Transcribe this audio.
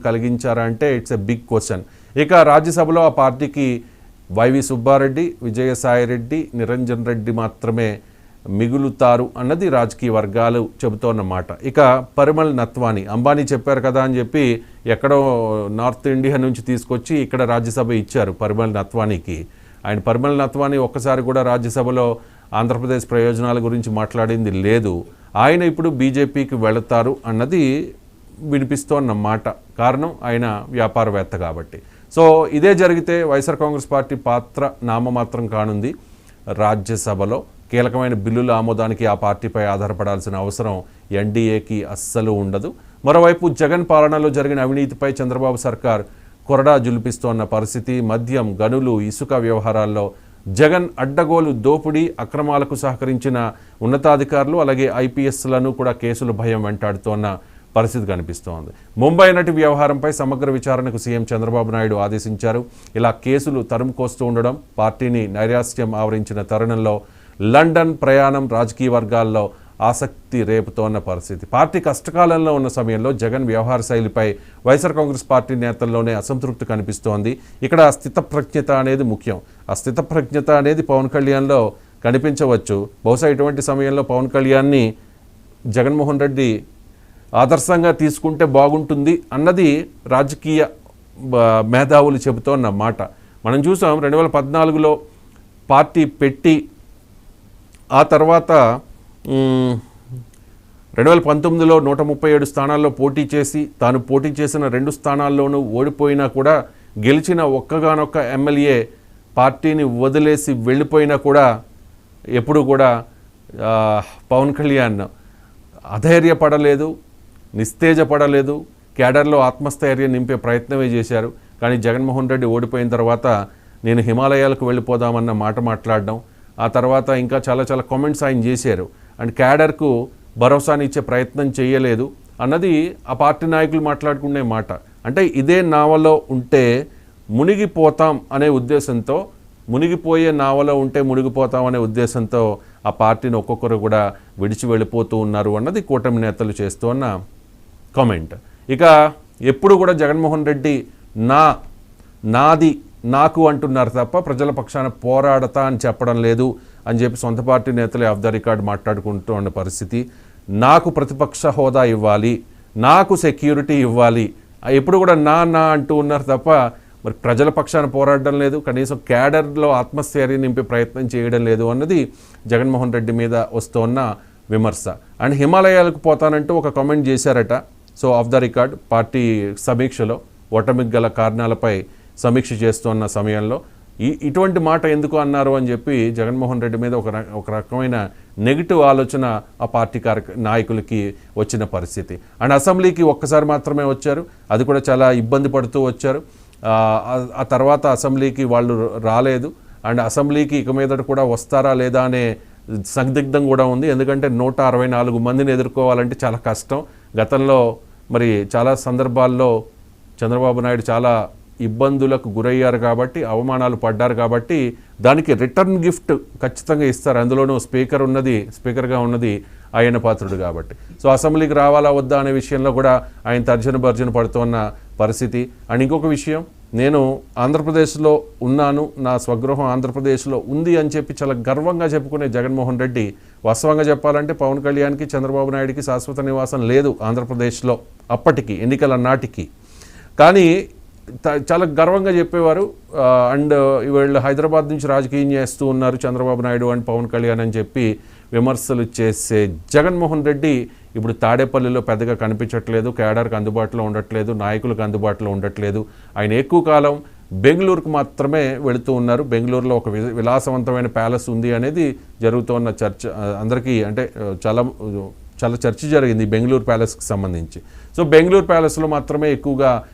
కలిగించారా అంటే it's a big question. ఇక రాజ్యసభలో ఆ పార్టీకి వైవి సుబ్బారెడ్డి, విజయసాయిరెడ్డి, నిరంజన్ రెడ్డి మాత్రమే మిగులుతారు అన్నది రాజకీయ వర్గాలు చెబుతోన్నమాట. ఇక పరిమళ్ నత్వాని, అంబానీ చెప్పారు కదా అని చెప్పి ఎక్కడో నార్త్ ఇండియా నుంచి తీసుకొచ్చి ఇక్కడ రాజ్యసభ ఇచ్చారు పరిమళ్ నత్వానీకి. ఆయన పరిమళ్ నత్వాని ఒక్కసారి కూడా రాజ్యసభలో ఆంధ్రప్రదేశ్ ప్రయోజనాల గురించి మాట్లాడింది లేదు. ఆయన ఇప్పుడు బీజేపీకి వెళతారు అన్నది వినిపిస్తోన్నమాట. కారణం ఆయన వ్యాపారవేత్త కాబట్టి. సో ఇదే జరిగితే వైఎస్ఆర్ కాంగ్రెస్ పార్టీ పాత్ర నామమాత్రం కానుంది. రాజ్యసభలో కీలకమైన బిల్లుల ఆమోదానికి ఆ పార్టీపై ఆధారపడాల్సిన అవసరం ఎన్డీఏకి అస్సలు ఉండదు. మరోవైపు జగన్ పాలనలో జరిగిన అవినీతిపై చంద్రబాబు సర్కార్ కొరడా జులిపిస్తోన్న పరిస్థితి. మద్యం, గనులు, ఇసుక వ్యవహారాల్లో జగన్ అడ్డగోలు దోపిడీ, అక్రమాలకు సహకరించిన ఉన్నతాధికారులు అలాగే ఐపీఎస్లను కూడా కేసుల భయం వెంటాడుతోన్న పరిస్థితి కనిపిస్తోంది. ముంబై నటి వ్యవహారంపై సమగ్ర విచారణకు సీఎం చంద్రబాబు నాయుడు ఆదేశించారు. ఇలా కేసులు తరుముకొస్తూ ఉండడం పార్టీని నైరాశ్యం ఆవరించిన తరుణంలో లండన్ ప్రయాణం రాజకీయ వర్గాల్లో ఆసక్తి రేపుతోన్న పరిస్థితి. పార్టీ కష్టకాలంలో ఉన్న సమయంలో జగన్ వ్యవహార శైలిపై వైఎస్ఆర్ కాంగ్రెస్ పార్టీ నేతల్లోనే అసంతృప్తి కనిపిస్తోంది. ఇక్కడ స్థితప్రజ్ఞత అనేది ముఖ్యం. ఆ స్థితప్రజ్ఞత అనేది పవన్ కళ్యాణ్లో కనిపించవచ్చు. బహుశా ఇటువంటి సమయంలో పవన్ కళ్యాణ్ని జగన్మోహన్ రెడ్డి ఆదర్శంగా తీసుకుంటే బాగుంటుంది అన్నది రాజకీయ మేధావులు చెబుతోన్న మాట. మనం చూసాం 2014లో పార్టీ పెట్టి ఆ తర్వాత 2019లో 137 స్థానాల్లో పోటీ చేసి తాను పోటీ చేసిన 2 స్థానాల్లోనూ ఓడిపోయినా కూడా గెలిచిన ఒక్కగానొక్క ఎమ్మెల్యే పార్టీని వదిలేసి వెళ్ళిపోయినా కూడా ఎప్పుడు కూడా పవన్ కళ్యాణ్ అధైర్యపడలేదు, నిస్తేజపడలేదు. క్యాడర్లో ఆత్మస్థైర్యం నింపే ప్రయత్నమే చేశారు. కానీ జగన్మోహన్ రెడ్డి ఓడిపోయిన తర్వాత నేను హిమాలయాలకు వెళ్ళిపోదామన్న మాట మాట్లాడడం, ఆ తర్వాత ఇంకా చాలా కామెంట్స్ ఆయన చేశారు. అండ్ క్యాడర్కు భరోసానిచ్చే ప్రయత్నం చేయలేదు అన్నది ఆ పార్టీ నాయకులు మాట్లాడుకునే మాట. అంటే ఇదే నావలో ఉంటే మునిగిపోతాం అనే ఉద్దేశంతో, మునిగిపోయే నావలో ఉంటే మునిగిపోతాం అనే ఉద్దేశంతో ఆ పార్టీని ఒక్కొక్కరు కూడా విడిచి వెళ్ళిపోతూ ఉన్నారు అన్నది కూటమి నేతలు చేస్తున్న కామెంట్. ఇక ఎప్పుడు కూడా జగన్మోహన్ రెడ్డి నాది నాకు అంటున్నారు తప్ప ప్రజల పక్షాన పోరాడతా అని చెప్పడం లేదు అని చెప్పి సొంత పార్టీ నేతలే ఆఫ్ ద రికార్డ్ మాట్లాడుకుంటూ ఉన్న పరిస్థితి. నాకు ప్రతిపక్ష హోదా ఇవ్వాలి, నాకు సెక్యూరిటీ ఇవ్వాలి, ఎప్పుడు కూడా నా అంటూ ఉన్నారు తప్ప మరి ప్రజల పక్షాన పోరాడడం లేదు. కనీసం క్యాడర్లో ఆత్మస్థైర్యం నింపే ప్రయత్నం చేయడం లేదు అన్నది జగన్మోహన్ రెడ్డి మీద వస్తున్న విమర్శ. అండ్ హిమాలయాలకు పోతానంటూ ఒక కామెంట్ చేశారట. So of the record party సమీక్షలో ఓటమికి గల కారణాలపై సమీక్ష చేస్తున్న సమయంలో ఇటువంటి మాట ఎందుకు అన్నారు అని చెప్పి జగన్మోహన్ రెడ్డి మీద ఒక రకమైన నెగిటివ్ ఆలోచన ఆ పార్టీ నాయకులకి వచ్చిన పరిస్థితి. అండ్ అసెంబ్లీకి ఒక్కసారి మాత్రమే వచ్చారు, అది కూడా చాలా ఇబ్బంది పడుతూ వచ్చారు. ఆ తర్వాత అసెంబ్లీకి వాళ్ళు రాలేదు. అండ్ అసెంబ్లీకి ఇక మీదట కూడా వస్తారా లేదా అనే సందిగ్ధం కూడా ఉంది. ఎందుకంటే 164 మందిని ఎదుర్కోవాలంటే చాలా కష్టం. గతంలో మరి చాలా సందర్భాల్లో చంద్రబాబు నాయుడు చాలా ఇబ్బందులకు గురయ్యారు కాబట్టి, అవమానాలు పడ్డారు కాబట్టి దానికి రిటర్న్ గిఫ్ట్ ఖచ్చితంగా ఇస్తారు. అందులోనూ స్పీకర్గా ఉన్నది ఆయన పాత్రుడు కాబట్టి. సో అసెంబ్లీకి రావాలా వద్దా అనే విషయంలో కూడా ఆయన తర్జన భర్జన పడుతున్న పరిస్థితి. అండ్ ఇంకొక విషయం, నేను ఆంధ్రప్రదేశ్లో ఉన్నాను, నా స్వగృహం ఆంధ్రప్రదేశ్లో ఉంది అని చెప్పి చాలా గర్వంగా చెప్పుకునే జగన్మోహన్ రెడ్డి వాస్తవంగా చెప్పాలంటే పవన్ కళ్యాణ్కి, చంద్రబాబు నాయుడికి శాశ్వత నివాసం లేదు ఆంధ్రప్రదేశ్లో అప్పటికి, ఎన్నికల నాటికి. కానీ చాలా గర్వంగా చెప్పేవారు. అండ్ వీళ్ళు హైదరాబాద్ నుంచి రాజకీయం చేస్తూ ఉన్నారు చంద్రబాబు నాయుడు అండ్ పవన్ కళ్యాణ్ అని చెప్పి విమర్శలు చేసే జగన్మోహన్ రెడ్డి ఇప్పుడు తాడేపల్లిలో పెద్దగా కనిపించట్లేదు, క్యాడర్కి అందుబాటులో ఉండట్లేదు, నాయకులకు అందుబాటులో ఉండట్లేదు. ఆయన ఎక్కువ కాలం బెంగళూరుకు మాత్రమే వెళుతూ ఉన్నారు. బెంగళూరులో ఒక విలాసవంతమైన ప్యాలెస్ ఉంది అనేది జరుగుతున్న చర్చ అందరికీ, అంటే చాలా చర్చ జరిగింది బెంగళూరు ప్యాలెస్కి సంబంధించి. సో బెంగళూరు ప్యాలెస్లో మాత్రమే ఎక్కువగా